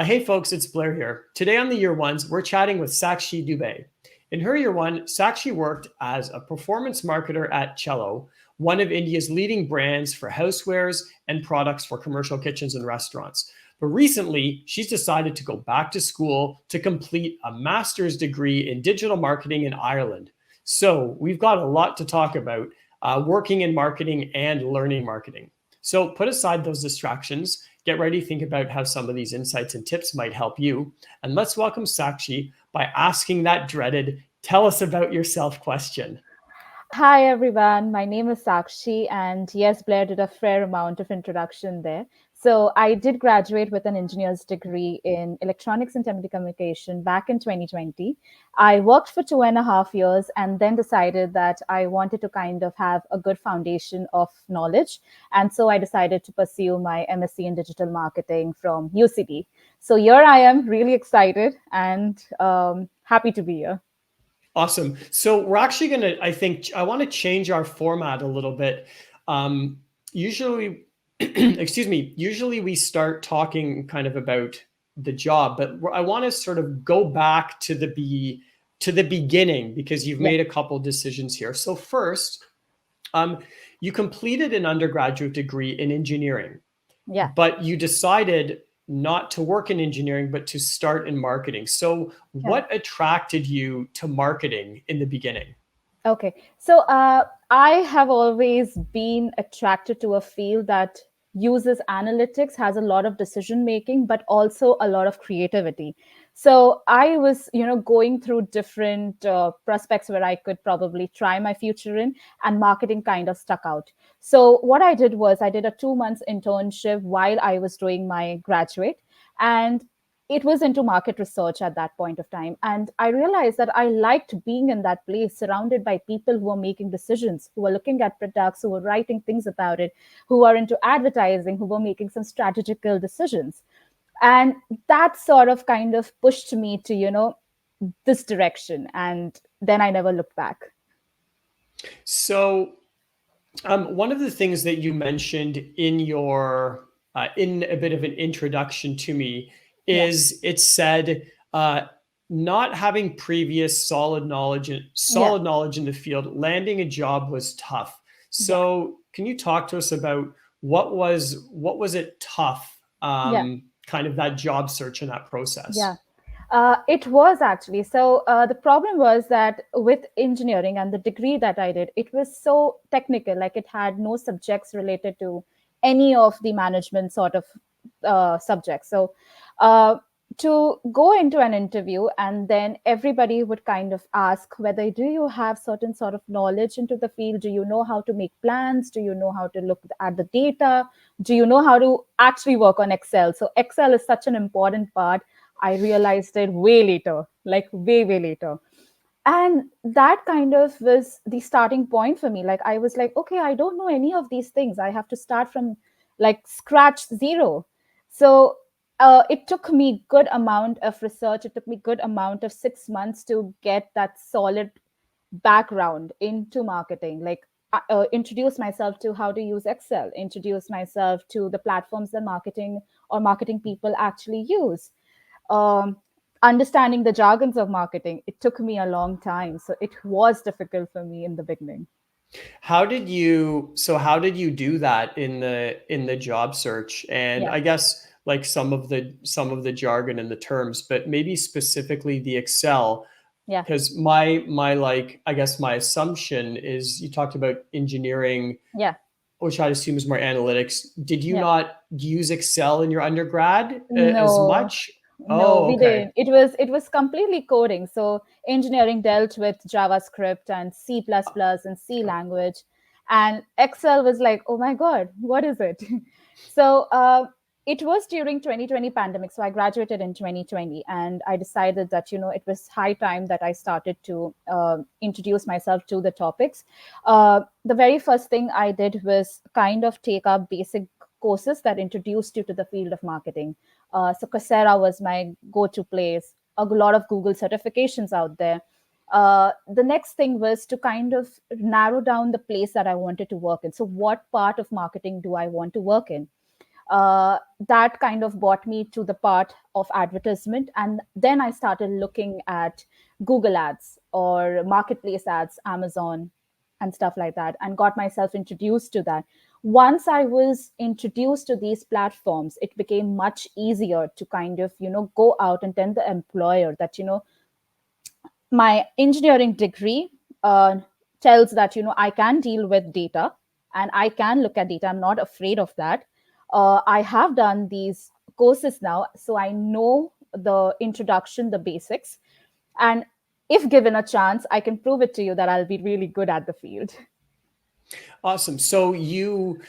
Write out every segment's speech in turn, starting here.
Hey folks, it's Blair here. Today on the Year Ones, we're chatting with Sakshi Dubey. In her Year One, Sakshi worked as a performance marketer at Cello, one of India's leading brands for housewares and products for commercial kitchens and restaurants. But recently, she's decided to go back to school to complete a master's degree in digital marketing in Ireland. So we've got a lot to talk about working in marketing and learning marketing. So put aside those distractions, get ready to think about how some of these insights and tips might help you. And let's welcome Sakshi by asking that dreaded, tell us about yourself question. Hi, everyone. My name is Sakshi, and yes, Blair did a fair amount of introduction there. So, I did graduate with an engineer's degree in electronics and telecommunication back in 2020. I worked for 2.5 years and then decided that I wanted to kind of have a good foundation of knowledge. And so, I decided to pursue my MSc in digital marketing from UCD. So, here I am, really excited and happy to be here. Awesome. So we're actually going to, I want to change our format a little bit. Usually, usually we start talking kind of about the job, but I want to sort of go back to the beginning because you've Yeah. made a couple decisions here. So first, you completed an undergraduate degree in engineering, Yeah. but you decided not to work in engineering, but to start in marketing. So, Yeah. what attracted you to marketing in the beginning? Okay. So I have always been attracted to a field that uses analytics, has a lot of decision making, but also a lot of creativity. So I was, going through different prospects where I could probably try my future in, and marketing kind of stuck out. So what I did was I did a 2 months internship while I was doing my graduate. And it was into market research at that point of time. And I realized that I liked being in that place surrounded by people who are making decisions, who are looking at products, who are writing things about it, who are into advertising, who are making some strategical decisions. And that sort of kind of pushed me to, this direction. And then I never looked back. So, one of the things that you mentioned in your in a bit of an introduction to me Yeah. is it said not having previous Yeah. solid knowledge in the field, landing a job was tough. Yeah. So, can you talk to us about what was it tough? Yeah. Kind of that job search and that process. Yeah. It was actually. So the problem was that with engineering and the degree that I did, it was so technical. Like it had no subjects related to any of the management sort of subjects. So uh, to go into an interview, and then everybody would kind of ask whether do you have certain sort of knowledge into the field? Do you know how to make plans? Do you know how to look at the data? Do you know how to actually work on Excel? So Excel is such an important part. I realized it way later, like way, way later. And that kind of was the starting point for me. Like, I was like, okay, I don't know any of these things. I have to start from like scratch zero. So it took me good amount of research. It took me good amount of 6 months to get that solid background into marketing. Like, introduce myself to how to use Excel, introduce myself to the platforms that marketing or marketing people actually use, um, understanding the jargons of marketing. It took me a long time, so it was difficult for me in the beginning. How did you do that in the job search? And Yeah. I guess like some of the jargon and the terms, but maybe specifically the Excel, Yeah. because my like I guess my assumption is you talked about engineering, Yeah. which I assume is more analytics. Did you Yeah. not use Excel in your undergrad as No, much? no, Oh, we okay. didn't. It was completely coding. So engineering dealt with JavaScript and C++ and C language, and Excel was like, oh my god, what is it? So it was during 2020 pandemic. So I graduated in 2020, and I decided that it was high time that I started to introduce myself to the topics. The very first thing I did was kind of take up basic courses that introduced you to the field of marketing. So Coursera was my go-to place. A lot of Google certifications out there. The next thing was to kind of narrow down the place that I wanted to work in. So what part of marketing do I want to work in? that kind of brought me to the part of advertisement. And then I started looking at Google ads or marketplace ads, Amazon, and stuff like that, and got myself introduced to that. Once I was introduced to these platforms, it became much easier to kind of, go out and tell the employer that, my engineering degree tells that, I can deal with data and I can look at data. I'm not afraid of that. I have done these courses now, so I know the introduction, the basics. And if given a chance, I can prove it to you that I'll be really good at the field. Awesome. So you,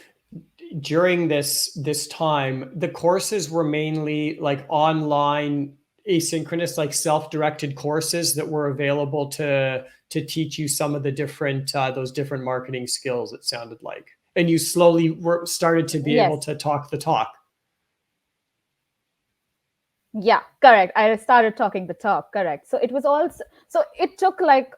during this time, the courses were mainly like online, asynchronous, like self-directed courses that were available to teach you some of the different those different marketing skills, it sounded like. And you slowly started to be able Yes. to talk the talk. Yeah, correct. I started talking the talk, correct. So it was all, so it took like,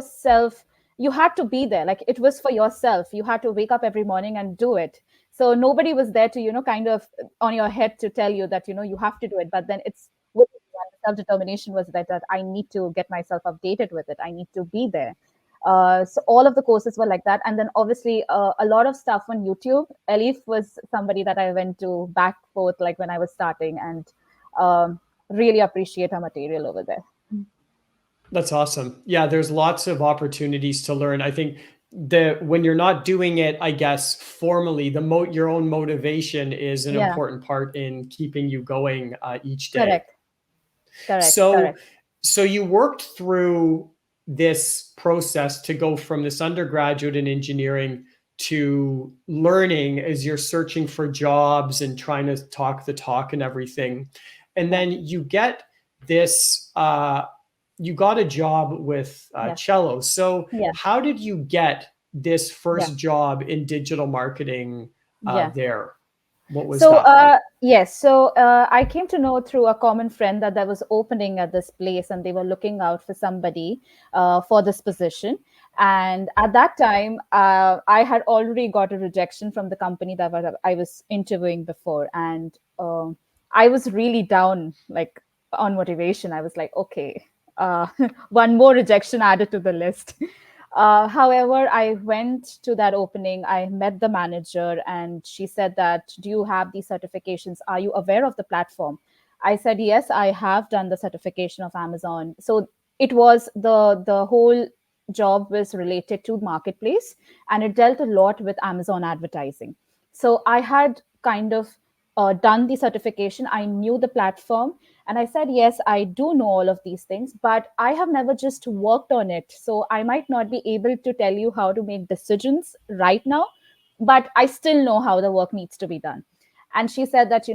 self, you had to be there. Like it was for yourself. You had to wake up every morning and do it. So nobody was there to, kind of on your head to tell you that, you have to do it. But then it's with self-determination was that I need to get myself updated with it. I need to be there. So all of the courses were like that. And then obviously a lot of stuff on YouTube. Elif was somebody that I went to back forth like when I was starting, and really appreciate her material over there. That's awesome. Yeah, there's lots of opportunities to learn. I think when you're not doing it, I guess formally, your own motivation is an Yeah, important part in keeping you going each day. correct, correct, So, correct. so you worked through this process to go from this undergraduate in engineering to learning as you're searching for jobs and trying to talk the talk and everything. And then you get this, you got a job with Yeah, Cello. So yeah, how did you get this yeah, first job in digital marketing yeah. there? What was So, that like? yes, so I came to know through a common friend that there was opening at this place and they were looking out for somebody for this position. And at that time, I had already got a rejection from the company that I was interviewing before. And I was really down, like on motivation. I was like, okay, one more rejection added to the list. However, I went to that opening. I met the manager, and she said that, "Do you have these certifications? Are you aware of the platform?" I said, "Yes, I have done the certification of Amazon." So it was the whole job was related to marketplace, and it dealt a lot with Amazon advertising. So I had kind of done the certification. I knew the platform, and I said, yes, I do know all of these things, but I have never just worked on it. So I might not be able to tell you how to make decisions right now, but I still know how the work needs to be done. And she said that,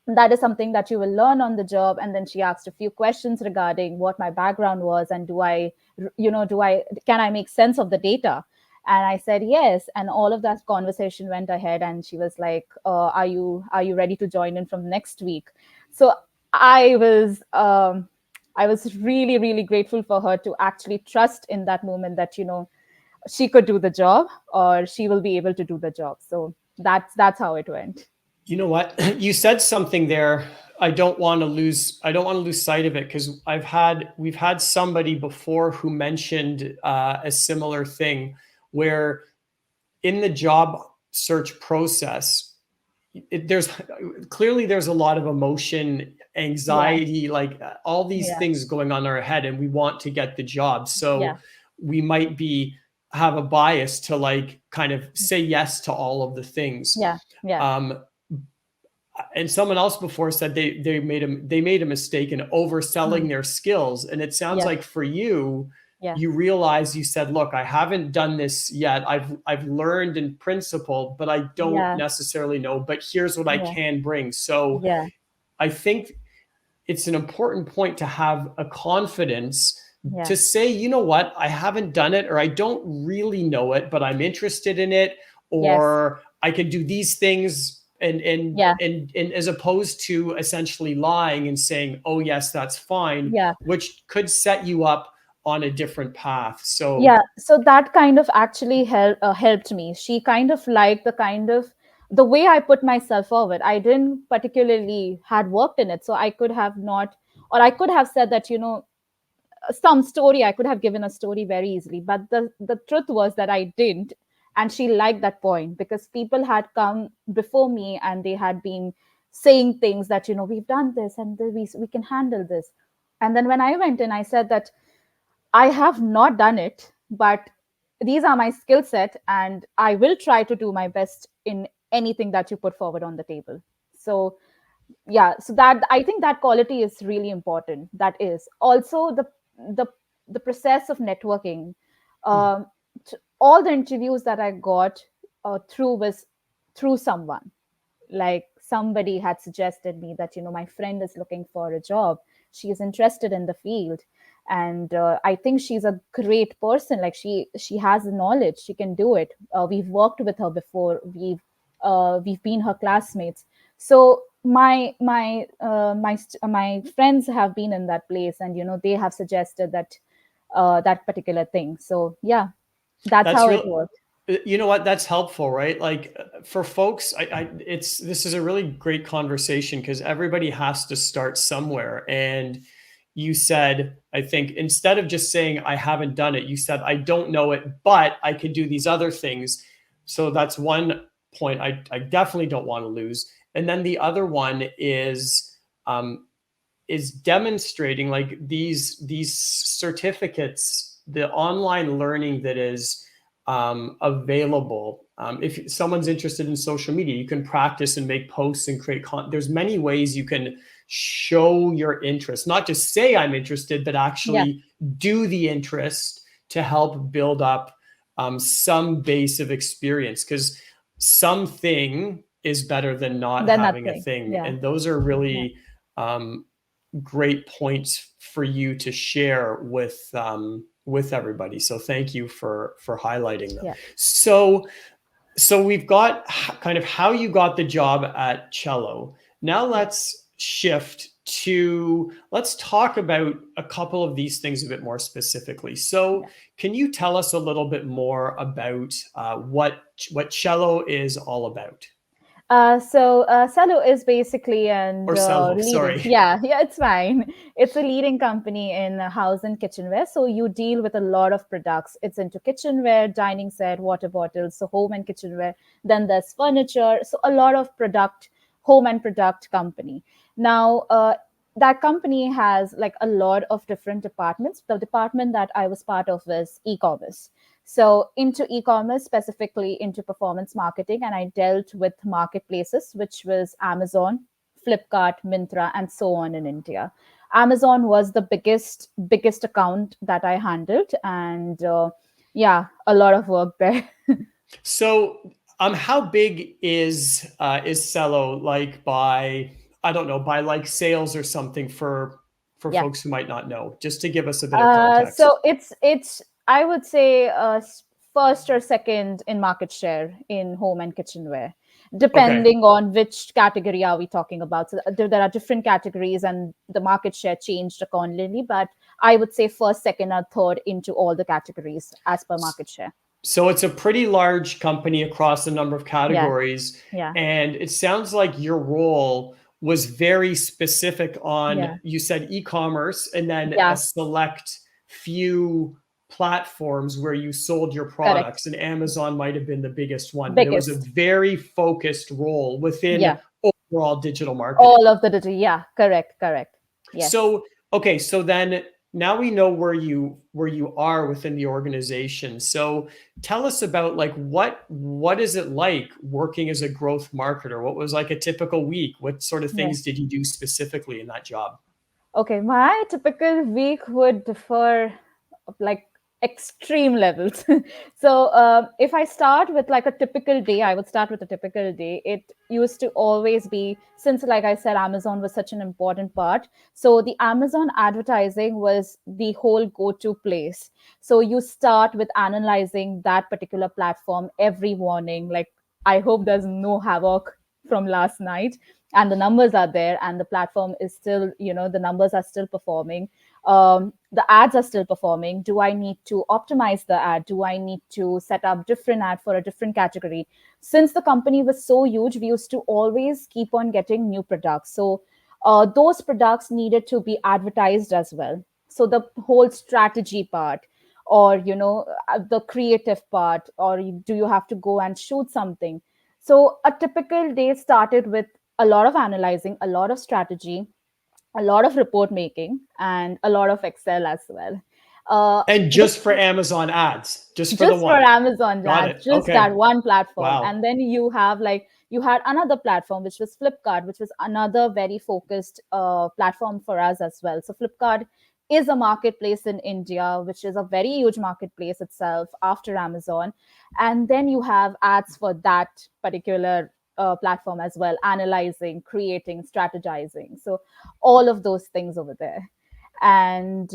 that is something that you will learn on the job. And then she asked a few questions regarding what my background was and can I make sense of the data? And I said yes, and all of that conversation went ahead, and she was like, are you ready to join in from next week? So i was um, I was really, really grateful for her to actually trust in that moment that, she could do the job, or she will be able to do the job. So that's how it went. You know what? You said something there. I don't want to lose sight of it, because we've had somebody before who mentioned a similar thing where in the job search process, there's clearly there's a lot of emotion, Yeah, anxiety, like all these yeah, things going on in our head, and we want to get the job. So yeah, we might have a bias to like kind of say yes to all of the things. yeah, yeah, Um, and someone else before said they made a mistake in overselling mm, their skills. And it sounds yeah, like for you, yeah, you realize, you said, look, I haven't done this yet. I've learned in principle, but I don't yeah, necessarily know, but here's what I yeah, can bring. So yeah, I think it's an important point to have a confidence yeah, to say, you know what, I haven't done it, or I don't really know it, but I'm interested in it, yes, or I can do these things, yeah, and as opposed to essentially lying and saying, oh yes, that's fine, yeah. which could set you up on a different path. So Yeah, so that kind of actually helped me. She kind of liked the kind of the way I put myself forward, I didn't particularly had worked in it. So I could have not, or I could have said that, some story, I could have given a story very easily. But the truth was that I didn't. And she liked that point, because people had come before me and they had been saying things that, we've done this and we can handle this. And then when I went in, I said that I have not done it, but these are my skill set, and I will try to do my best in anything that you put forward on the table. So yeah, so that, I think that quality is really important. That is also the the process of networking. Hmm. um, all the interviews that I got through was through someone. Like, somebody had suggested me that, my friend is looking for a job, she is interested in the field, and I think she's a great person. Like, she has the knowledge, she can do it. We've worked with her before, we've been her classmates. So my friends have been in that place, and they have suggested that particular thing. So yeah, that's That's how it real. worked. You know what? That's helpful, right? Like for folks, this is a really great conversation because everybody has to start somewhere. And you said, I think instead of just saying I haven't done it, you said I don't know it, but I could do these other things. So that's one point I definitely don't want to lose. And then the other one um, is demonstrating like these certificates, the online learning that is available. If someone's interested in social media, you can practice and make posts and create content. There's many ways you can show your interest, not just say I'm interested, but Yeah, actually do the interest to help build up some base of experience, because something is better than not then having a nothing. thing. Yeah, And those are yeah, really um, great points for you to share with everybody. So thank you for highlighting them. yeah, So we've got kind of how you got the job at Cello. Now yeah, let's shift to, let's talk about a couple of these things a bit more specifically. So yeah. can you tell us a little bit more about what Cello is all about? Cello is basically and Or Cello, leading. sorry. Yeah, it's fine. It's a leading company in house and kitchenware. So you deal with a lot of products. It's into kitchenware, dining set, water bottles, so home and kitchenware. Then there's furniture. So a lot of product, home and product company. Now, that company has like a lot of different departments. The department that I was part of was e-commerce. So into e-commerce, specifically into performance marketing, and I dealt with marketplaces, which was Amazon, Flipkart, Myntra, and so on in India. Amazon was the biggest account that I handled, and yeah, a lot of work there. So, how big is Cello, like by, I don't know, by like sales or something, for Yeah. folks who might not know, just to give us a bit of context. So it's I would say first or second in market share in home and kitchenware, Okay. depending on which category are we talking about. So there are different categories, and the market share changed accordingly. But I would say first, second, or third into all the categories as per market share. So it's a pretty large company across a number of Yeah, categories. yeah, And it sounds like your role was very specific on, yeah, you said e-commerce, and then a yeah. select few platforms where you sold your Correct. products. And Amazon might have been the biggest one, but it was a Biggest. very focused role within Yeah. overall digital marketing. All of the digital. Yeah. Correct. Correct. Yes. So, okay, so then now we know where you are within the organization. So tell us about like what is it like working as a growth marketer? What was like a typical week? What sort of Yeah. things did you do specifically in that job? Okay, my typical week would differ of like extreme levels. So, if I start with like a typical day, I would start with a typical day. It used to always be, since, like I said, Amazon was such an important part. So, the Amazon advertising was the whole go to place. So, you start with analyzing that particular platform every morning. Like, I hope there's no havoc from last night, and the numbers are there, and the platform is still, the numbers are still performing. The ads are still performing. Do I need to optimize the ad? Do I need to set up different ad for a different category? Since the company was so huge, we used to always keep on getting new products. So those products needed to be advertised as well. So the whole strategy part, or the creative part, or do you have to go and shoot something? So a typical day started with a lot of analyzing, a lot of strategy, a lot of report making, and a lot of Excel as well. And The just for Amazon ads, just for the just for one. Amazon Got ads, it. just Okay. that one platform. Wow. And then you had another platform, which was Flipkart, which was another very focused platform for us as well. So Flipkart is a marketplace in India, which is a very huge marketplace itself after Amazon. And then you have ads for that particular platform as well, analyzing, creating, strategizing. So all of those things over there. And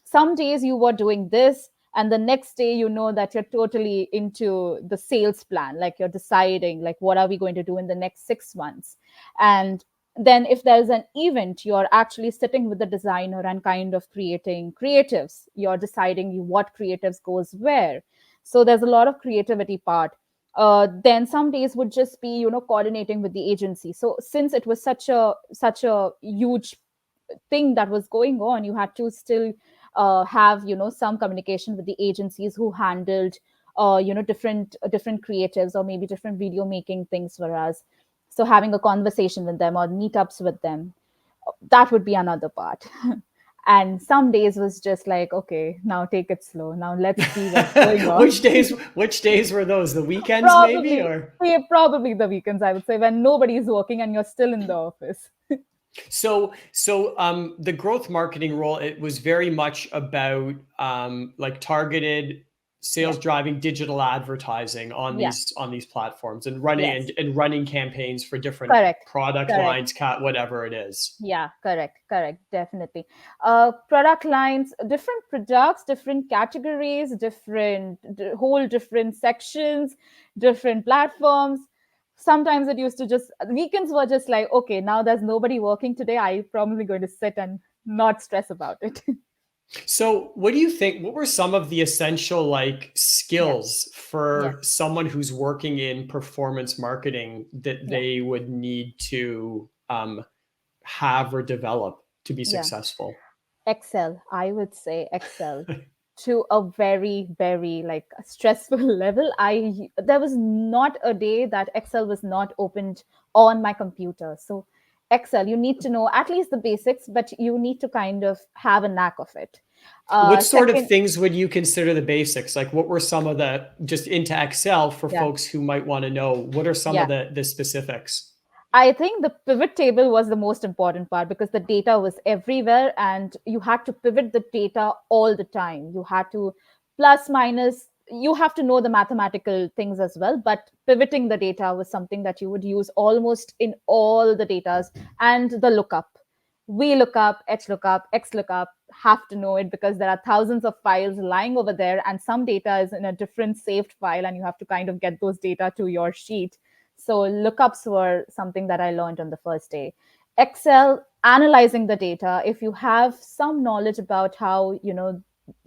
some days you were doing this, and the next day you know that you're totally into the sales plan, like you're deciding like what are we going to do in the next 6 months. And then if there's an event, you're actually sitting with the designer and kind of creating creatives. You're deciding what creatives goes where. So there's a lot of creativity part. Then some days would just be coordinating with the agency. So since it was such a huge thing that was going on, you had to still have some communication with the agencies who handled different creatives, or maybe different video making things for us. So having a conversation with them or meetups with them, that would be another part. And some days was just like, okay, now take it slow, now let's see what's going which on. days which days were those? The weekends maybe, Probably, or yeah, probably the weekends, I would say, when nobody's working and you're still in the office. the growth marketing role, it was very much about like targeted Yeah, sales driving digital advertising yeah, on these platforms, and running yes, and running campaigns for different correct, product correct. lines, whatever it is. Yeah, correct, definitely. Product lines, different products, different categories, whole different sections, different platforms. Sometimes it used to just, weekends were just like, okay, now there's nobody working today. I'm probably going to sit and not stress about it. So, what do you think? What were some of the essential like Yeah, skills yeah, for someone who's working in performance marketing that yeah, they would need to have or develop to be yeah. successful? Excel, I would say Excel, to a very, very like stressful level. There was not a day that Excel was not opened on my computer. So Excel, you need to know at least the basics, but you need to kind of have a knack of it. What sort of Second, things would you consider the basics? Like, what were some of the, just into Excel for yeah, folks who might want to know, what are some of yeah. the specifics? I think the pivot table was the most important part because the data was everywhere and you had to pivot the data all the time. You had to plus minus, you have to know the mathematical things as well, but pivoting the data was something that you would use almost in all the datas. And the lookup. We lookup, H lookup, X lookup, have to know it because there are thousands of files lying over there and some data is in a different saved file and you have to kind of get those data to your sheet. So lookups were something that I learned on the first day. Excel, analyzing the data. If you have some knowledge about how,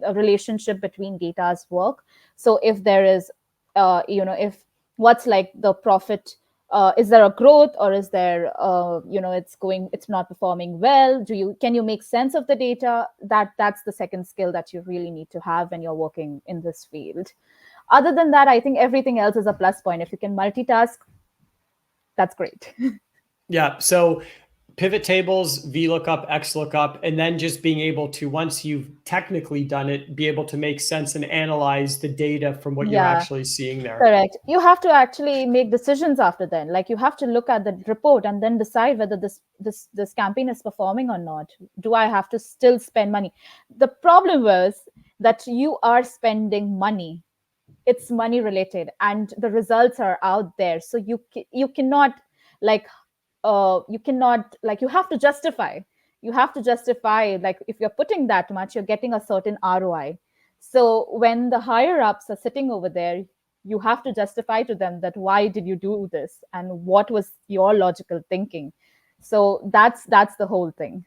a relationship between datas work. So if there is, if what's like the profit, is there a growth or is there, it's not performing well? Can you make sense of the data? That's the second skill that you really need to have when you're working in this field. Other than that, I think everything else is a plus point. If you can multitask, that's great. Yeah. So pivot tables, VLOOKUP, XLOOKUP, and then just being able to, once you've technically done it, be able to make sense and analyze the data from what you're Yeah, actually seeing there. correct. You have to actually make decisions after then. Like you have to look at the report and then decide whether this campaign is performing or not. Do I have to still spend money? The problem was that you are spending money. It's money related and the results are out there. So you cannot like you have to justify. You have to justify, like if you're putting that much, you're getting a certain ROI. So when the higher ups are sitting over there, you have to justify to them that why did you do this and what was your logical thinking. So that's the whole thing.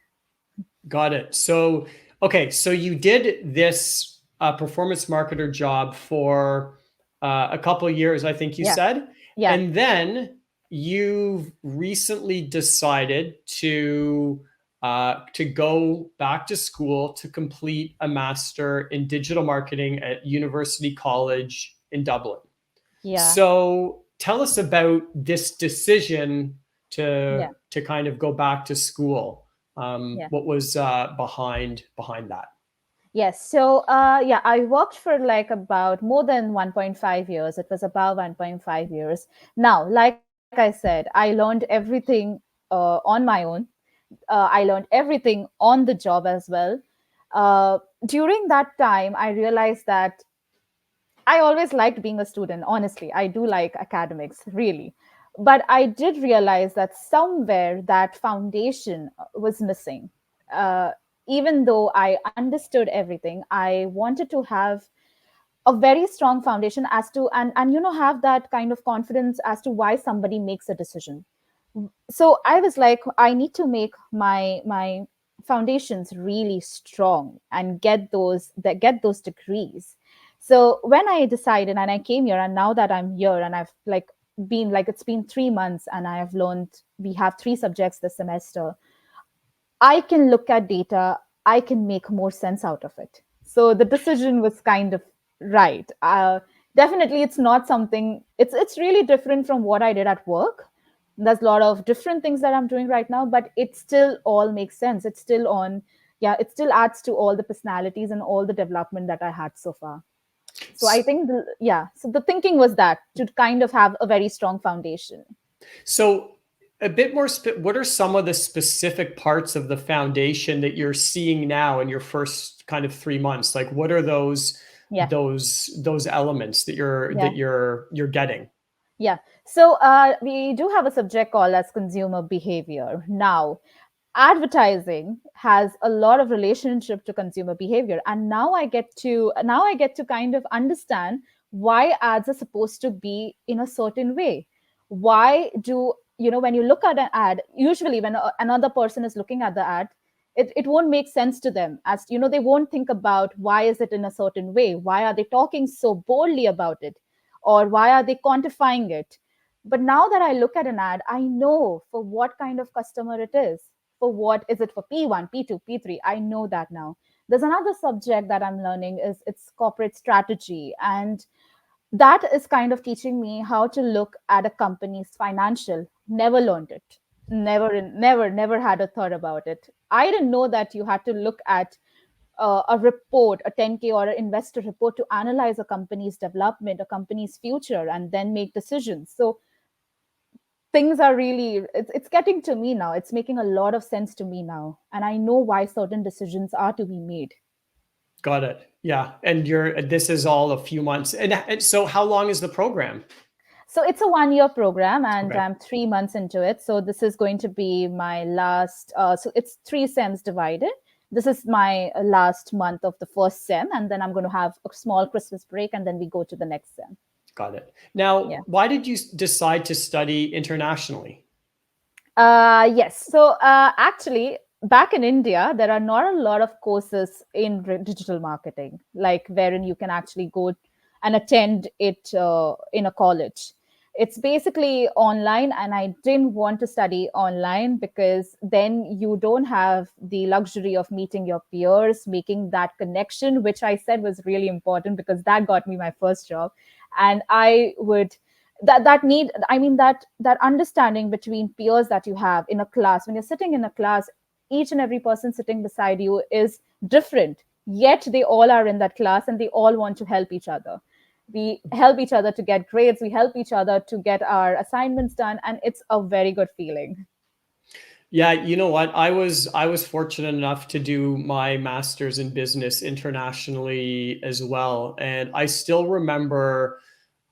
Got it. So Okay, so you did this performance marketer job for a couple of years, I think you Yeah. said, Yeah. and then you've recently decided to go back to school to complete a master in digital marketing at University College in Dublin. Yeah. So tell us about this decision Yeah. to kind of go back to school. Yeah. What was behind that? Yes. So, yeah, I worked for like about more than 1.5 years. It was about 1.5 years. Now, like I said, I learned everything on my own. I learned everything on the job as well. Uh, During that time, I realized that I always liked being a student, honestly. I do like academics, really. But I did realize that somewhere that foundation was missing. Uh, Even though I understood everything, I wanted to have a very strong foundation as to, and have that kind of confidence as to why somebody makes a decision. So I was like, I need to make my foundations really strong and get those degrees. So when I decided and I came here, and now that I'm here and I've like been like, it's been 3 months and I have learned, we have 3 subjects this semester. I can look at data, I can make more sense out of it. So the decision was kind of right. Definitely, it's not something. It's really different from what I did at work. There's a lot of different things that I'm doing right now, but it still all makes sense. It's still on. Yeah, it still adds to all the personalities and all the development that I had so far. So I think, yeah. So the thinking was that to kind of have a very strong foundation. So a bit more, what are some of the specific parts of the foundation that you're seeing now in your first kind of 3 months? Like, what are Yeah, those elements that yeah. you're getting? Yeah. So we do have a subject called as consumer behavior. Now, advertising has a lot of relationship to consumer behavior, and now I get to kind of understand why ads are supposed to be in a certain way. Why do when you look at an ad, usually when another person is looking at the ad, it won't make sense to them. As they won't think about why is it in a certain way, why are they talking so boldly about it, or why are they quantifying it. But now that I look at an ad, I know for what kind of customer it is. For what is it, for P1, P2, P3? I know that now. There's another subject that I'm learning, is it's corporate strategy, and that is kind of teaching me how to look at a company's financial. Never learned it. Never had a thought about it. I didn't know that you had to look at a report, a 10K or an investor report, to analyze a company's development, a company's future, and then make decisions. So things are really, it's getting to me now. It's making a lot of sense to me now, and I know why certain decisions are to be made. Got it. Yeah, and this is all a few months. And so, how long is the program? So it's a 1 year program, and Okay, I'm 3 months into it. So this is going to be my last. So it's 3 sems divided. This is my last month of the first sem, and then I'm going to have a small Christmas break, and then we go to the next sem. got it. Now, Yeah. why did you decide to study internationally? Yes. So actually, back in India, there are not a lot of courses in digital marketing, like wherein you can actually go and attend it in a college. It's basically online, and I didn't want to study online because then you don't have the luxury of meeting your peers, making that connection, which I said was really important because that got me my first job. And I would that need I mean that understanding between peers that you have in a class. When you're sitting in a class, each and every person sitting beside you is different, yet they all are in that class and they all want to help each other. We help each other to get grades, we help each other to get our assignments done, and it's a very good feeling. Yeah, you know what? I was fortunate enough to do my master's in business internationally as well, and I still remember,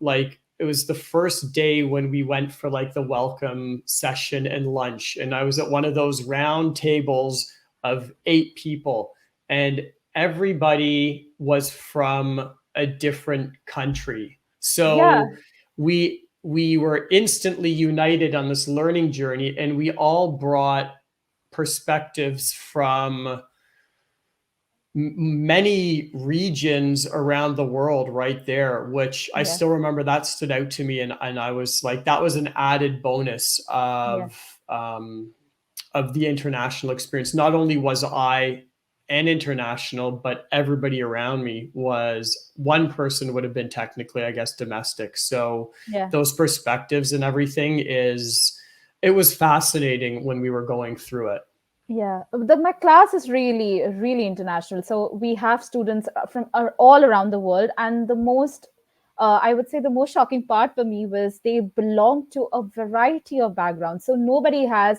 like, it was the first day when we went for like the welcome session and lunch, and I was at one of those round tables of 8 people, and everybody was from a different country. Yeah. So we were instantly united on this learning journey, and we all brought perspectives from many regions around the world right there, which I Yeah. still remember that stood out to me. And I was like, that was an added bonus Yeah. of the international experience. Not only was I an international, but everybody around me was, one person would have been technically, I guess, domestic. So Yeah. those perspectives and everything it was fascinating when we were going through it. Yeah, my class is really, really international. So we have students from all around the world, and I would say, the most shocking part for me was they belong to a variety of backgrounds. So nobody has,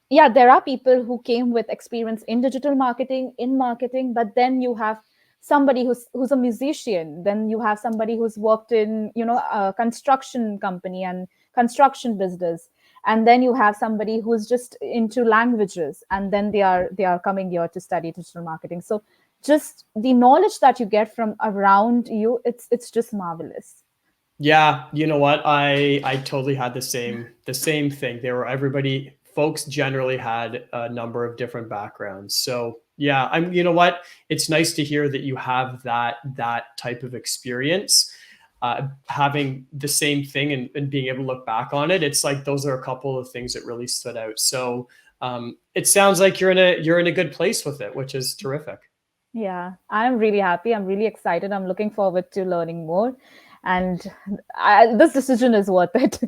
yeah, there are people who came with experience in digital marketing, in marketing, but then you have somebody who's a musician, then you have somebody who's worked in, a construction company and construction business, and then you have somebody who's just into languages, and then they are coming here to study digital marketing. So just the knowledge that you get from around you, it's just marvelous. Yeah, you know what? I totally had the same thing. They were everybody folks generally had a number of different backgrounds. So yeah, you know what? It's nice to hear that you have that type of experience. Having the same thing and being able to look back on it, it's like those are a couple of things that really stood out. So it sounds like you're in a good place with it, which is terrific. Yeah, I'm really happy. I'm really excited. I'm looking forward to learning more. And this decision is worth it.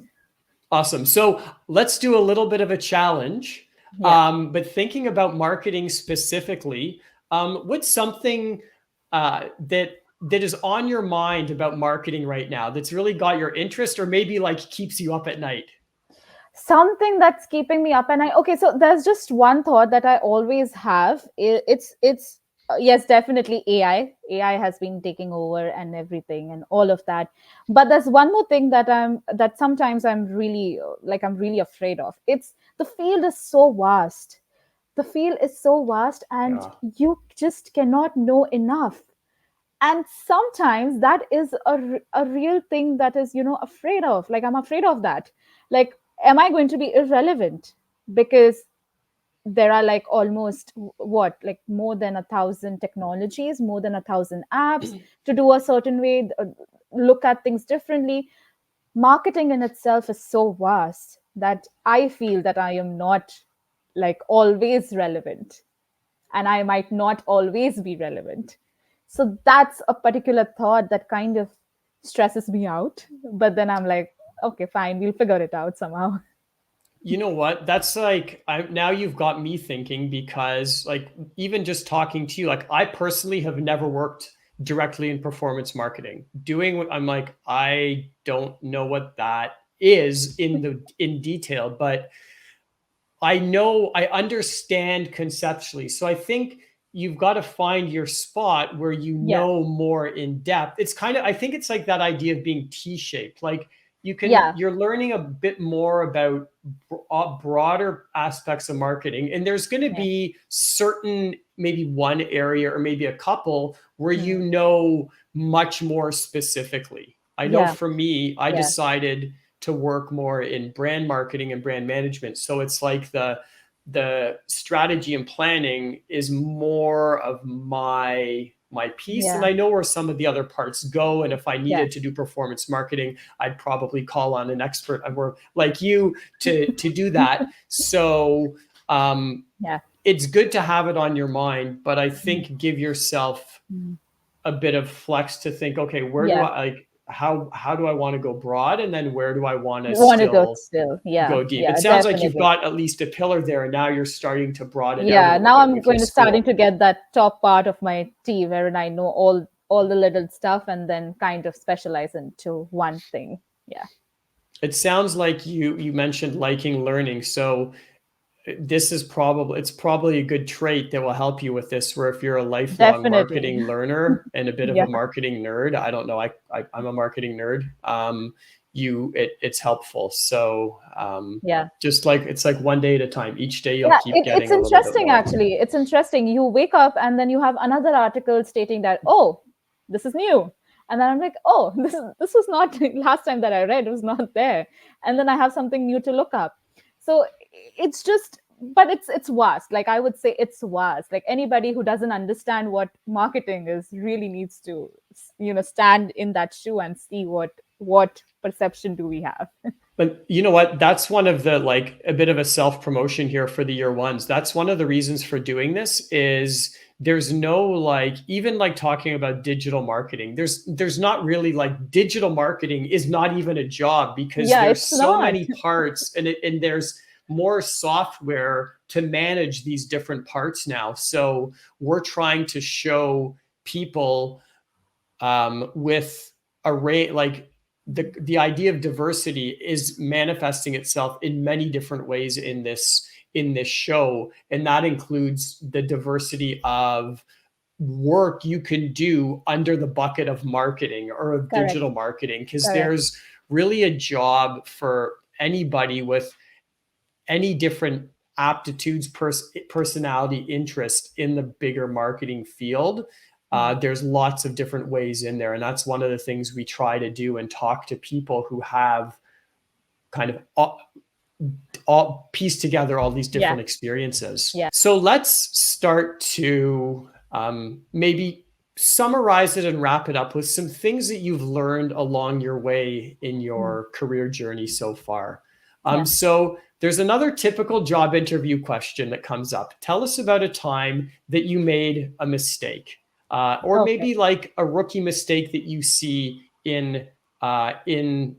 Awesome. So let's do a little bit of a challenge. Yeah. But thinking about marketing specifically, what's something that is on your mind about marketing right now that's really got your interest, or maybe like keeps you up at night? Something that's keeping me up, and okay, so there's just one thought that I always have. It's yes, definitely AI has been taking over and everything and all of that. But there's one more thing that sometimes I'm really afraid of. It's the field is so vast. The field is so vast, and Yeah. you just cannot know enough. And sometimes that is a real thing that is, afraid of, like I'm afraid of that. Like, am I going to be irrelevant? Because there are like almost what, like more than 1,000 technologies, more than 1,000 apps to do a certain way, look at things differently. Marketing in itself is so vast that I feel that I am not like always relevant, and I might not always be relevant. So that's a particular thought that kind of stresses me out. But then I'm like, okay, fine, we'll figure it out somehow. You know what? That's like now you've got me thinking, because like even just talking to you, like I personally have never worked directly in performance marketing. Doing what I'm like, I don't know what that is in detail, but I understand conceptually. So I think you've got to find your spot where you Yeah, know more in depth. It's kind of, I think it's like that idea of being T-shaped. Like yeah, you're learning a bit more about broader aspects of marketing. And there's going to yeah. be certain, maybe one area or maybe a couple where you Hmm. know much more specifically. I know Yeah, for me, I yeah, decided to work more in brand marketing and brand management. So it's like the strategy and planning is more of my piece, and yeah, I know where some of the other parts go. And if I yeah, needed to do performance marketing, I'd probably call on an expert like you to do that. So yeah. it's good to have it on your mind, but I Mhm. think give yourself Mhm. a bit of flex to think, okay, where do Yeah. I like how do I want to go broad, and then where do I want to You want to go still still. Yeah, go deep? It yeah, sounds like you've definitely. got at least a pillar there, and now you're starting to broaden out a Yeah, little now bit I'm with your going to starting school. to get that top part of my tea wherein I know all the little stuff and then kind of specialize into one thing. Yeah, It sounds like you mentioned liking learning, so this is probably it's probably a good trait that will help you with this, where if you're a lifelong definitely. marketing learner and a bit of Yeah, a marketing nerd, I don't know, I'm a marketing nerd, it's helpful. So yeah. just like it's like one day at a time, each day you'll Yeah, keep it's getting a little bit interesting more. actually. It's interesting. You wake up and then you have another article stating that, oh, this is new. And then I'm like, oh, this was not last time that I read, it was not there. And then I have something new to look up. So it's just but it's vast. Like, I would say it's vast. Like, anybody who doesn't understand what marketing is really needs to, stand in that shoe and see what perception do we have. But you know what? That's one of the, like, a bit of a self promotion here for the year ones. That's one of the reasons for doing this is there's no, like, even like talking about digital marketing. There's not really, like, digital marketing is not even a job because Yeah, there's it's so not. many parts, and there's more software to manage these different parts now. So we're trying to show people with array, like, the idea of diversity is manifesting itself in many different ways in this show, and that includes the diversity of work you can do under the bucket of marketing or of Correct. digital marketing, because Correct. there's really a job for anybody with any different aptitudes, personality, interest in the bigger marketing field. There's lots of different ways in there, and that's one of the things we try to do and talk to people who have kind of all pieced together all these Yeah. different experiences. Yeah. So let's start to maybe summarize it and wrap it up with some things that you've learned along your way in your career journey so far. Yeah. So there's another typical job interview question that comes up. Tell us about a time that you made a mistake, or Okay. maybe like a rookie mistake that you see in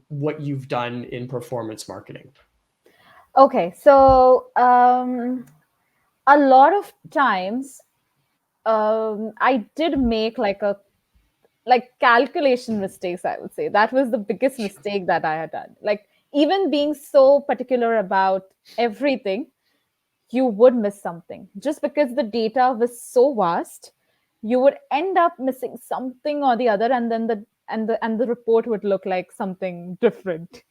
what you've done in performance marketing. Okay. So a lot of times I did make like calculation mistakes, I would say. That was the biggest mistake that I had done. Like, even being so particular about everything, you would miss something just because the data was so vast. You would end up missing something or the other, and then the report would look like something different.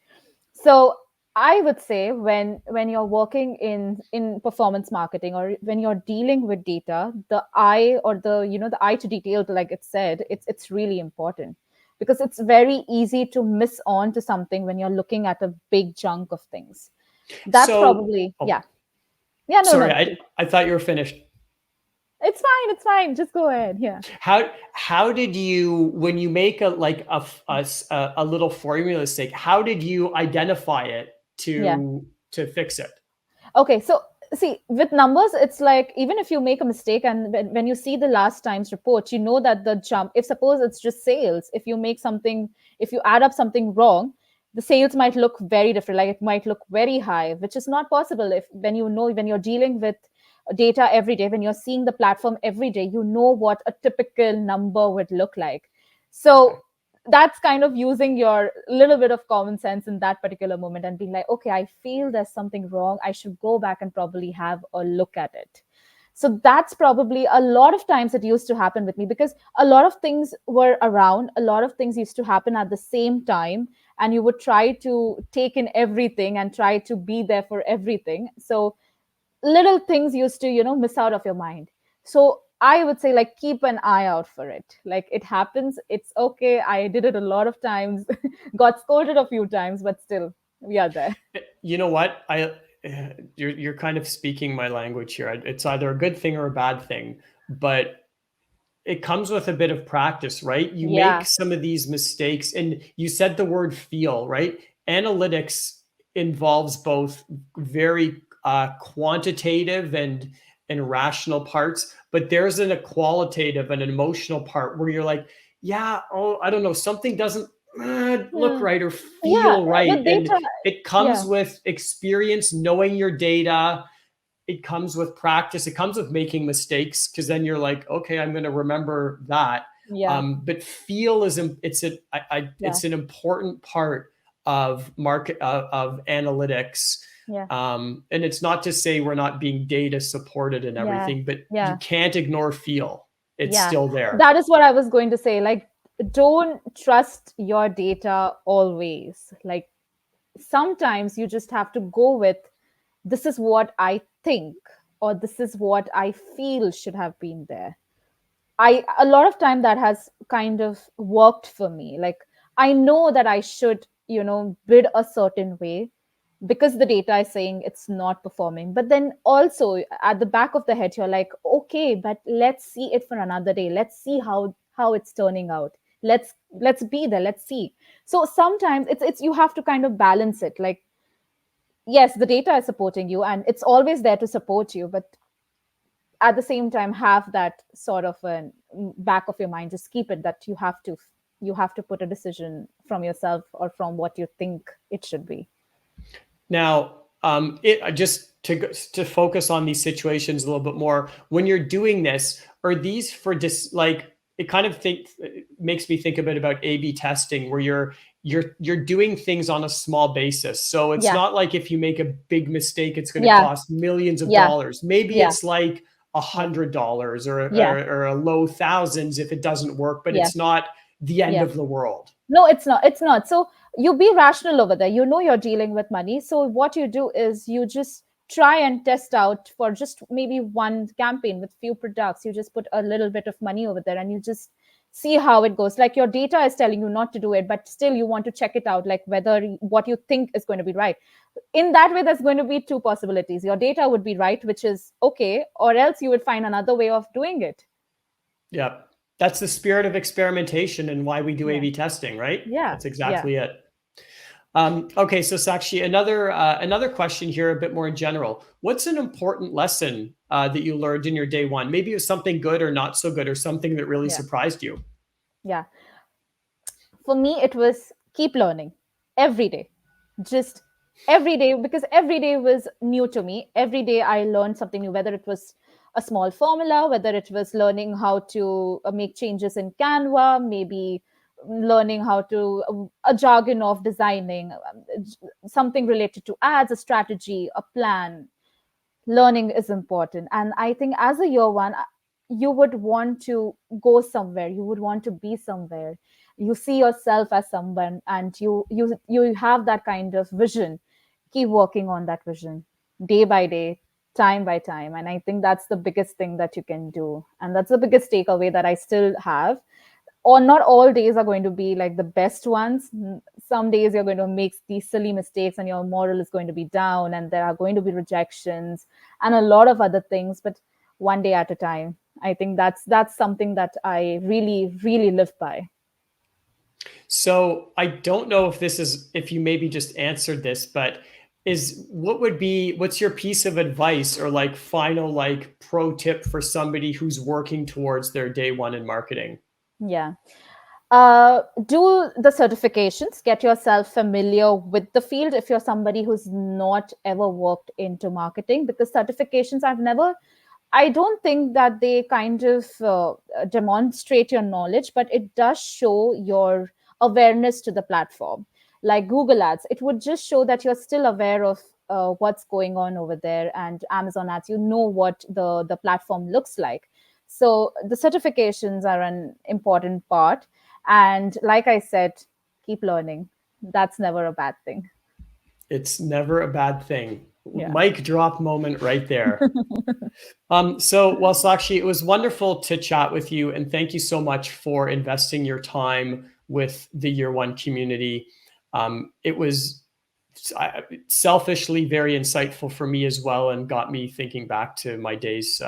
So I would say, when you're working in performance marketing, or when you're dealing with data, the eye, or the eye to detail, like it said, it's really important, because it's very easy to miss on to something when you're looking at a big chunk of things. That's So, probably, oh, yeah. Yeah, no, sorry, no. I thought you were finished. It's fine. It's fine. Just go ahead. Yeah. How did you, when you make a, like, a little formula mistake, how did you identify it Yeah. to fix it? Okay. So, see, with numbers, it's like, even if you make a mistake, and when you see the last time's report, you know that the jump, if suppose it's just sales, if you add up something wrong, the sales might look very different. Like, it might look very high, which is not possible. If when you're dealing with data every day, when you're seeing the platform every day, you know what a typical number would look like. So that's kind of using your little bit of common sense in that particular moment, and being like, okay, I feel there's something wrong, I should go back and probably have a look at it. So that's probably, a lot of times it used to happen with me, because a lot of things were around, a lot of things used to happen at the same time, and you would try to take in everything and try to be there for everything. So little things used to miss out of your mind. So I would say, like, keep an eye out for it. Like, it happens, it's okay. I did it a lot of times, got scolded a few times, but still, we are there. You know what? You're kind of speaking my language here. It's either a good thing or a bad thing, but it comes with a bit of practice, right? You make Yeah. some of these mistakes, and you said the word feel, right? Analytics involves both very quantitative and rational parts, but there's a qualitative and an emotional part where you're like, yeah, oh, I don't know, something doesn't look Yeah. right or Yeah. feel right, With and data. it Yeah. comes with experience, knowing your data. It comes with practice. It comes with making mistakes, because then you're like, okay, I'm going to remember that. Yeah. But feel is Yeah. it's an important part of market of analytics. Yeah. And it's not to say we're not being data supported and Yeah. everything, but you Yeah. can't ignore feel. It's Yeah. still there. That is what I was going to say. Like, don't trust your data always. Like, sometimes you just have to go with, this is what I think, or this is what I feel should have been there. A lot of time that has kind of worked for me. Like, I know that I should bid a certain way, because the data is saying it's not performing. But then also at the back of the head, you're like, okay, but let's see it for another day. Let's see how it's turning out. Let's be there. Let's see. So sometimes it's you have to kind of balance it. Like, yes, the data is supporting you and it's always there to support you, but at the same time have that sort of a back of your mind, just keep it that you have to put a decision from yourself or from what you think it should be. Now, just to focus on these situations a little bit more, when you're doing this, are these for like, it kind of makes me think a bit about A/B testing, where you're doing things on a small basis. So it's Yeah. not like if you make a big mistake, it's going to Yeah. cost millions of Yeah. dollars. Maybe Yeah. it's like $100 Yeah. or a low thousands if it doesn't work, but Yeah. it's not the end Yeah. of the world. No, it's not. So you be rational over there. You know you're dealing with money. So what you do is you just try and test out for just maybe one campaign with few products. You just put a little bit of money over there and you just see how it goes. Like, your data is telling you not to do it, but still you want to check it out, like whether what you think is going to be right. In that way, there's going to be two possibilities. Your data would be right, which is okay, or else you would find another way of doing it. Yeah. That's the spirit of experimentation and why we do Yeah. A/B testing, right? Yeah. That's Yeah. exactly it. Okay, so Sakshi, another question here, a bit more in general. What's an important lesson that you learned in your day one? Maybe it was something good or not so good, or something that really Yeah. surprised you. Yeah. For me, it was keep learning every day, just every day, because every day was new to me. Every day I learned something new, whether it was a small formula, whether it was learning how to make changes in Canva, maybe learning how to a jargon of designing, something related to ads, a strategy, a plan. Learning is important, and I think as a year one, you would want to go somewhere, you would want to be somewhere, you see yourself as someone, and you have that kind of vision. Keep working on that vision, day by day, time by time, and I think that's the biggest thing that you can do, and that's the biggest takeaway that I still have. Or not all days are going to be like the best ones. Some days you're going to make these silly mistakes and your moral is going to be down and there are going to be rejections and a lot of other things, but one day at a time. I think that's something that I really really live by. So I don't know if you maybe just answered this, but what's your piece of advice or like final like pro tip for somebody who's working towards their day one in marketing? Yeah. Do the certifications, get yourself familiar with the field if you're somebody who's not ever worked into marketing, because certifications, I don't think that they kind of demonstrate your knowledge, but it does show your awareness to the platform. Like Google Ads, it would just show that you're still aware of what's going on over there, and Amazon Ads, you know what the platform looks like. So the certifications are an important part, and like I said, keep learning. That's never a bad thing. It's never a bad thing. Yeah. Mic drop moment right there. Well, Sakshi, it was wonderful to chat with you, and thank you so much for investing your time with the Year One community. It was selfishly very insightful for me as well, and got me thinking back to my days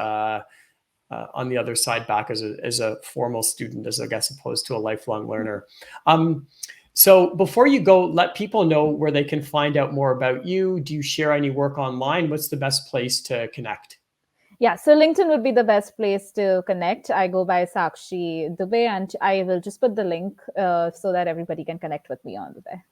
on the other side, back as a formal student, as I guess opposed to a lifelong learner. So before you go, let people know where they can find out more about you. Do you share any work online? What's the best place to connect? Yeah, so LinkedIn would be the best place to connect. I go by Sakshi Dubey, and I will just put the link so that everybody can connect with me on there.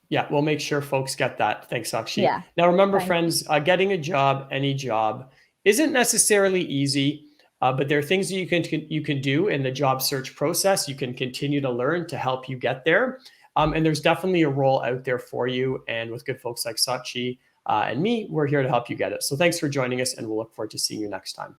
Yeah, we'll make sure folks get that. Thanks, Sakshi. Yeah, Now, remember, thank you. friends, getting a job, any job, isn't necessarily easy, but there are things that you can do in the job search process. You can continue to learn to help you get there. And there's definitely a role out there for you. And with good folks like Sakshi and me, we're here to help you get it. So thanks for joining us, and we'll look forward to seeing you next time.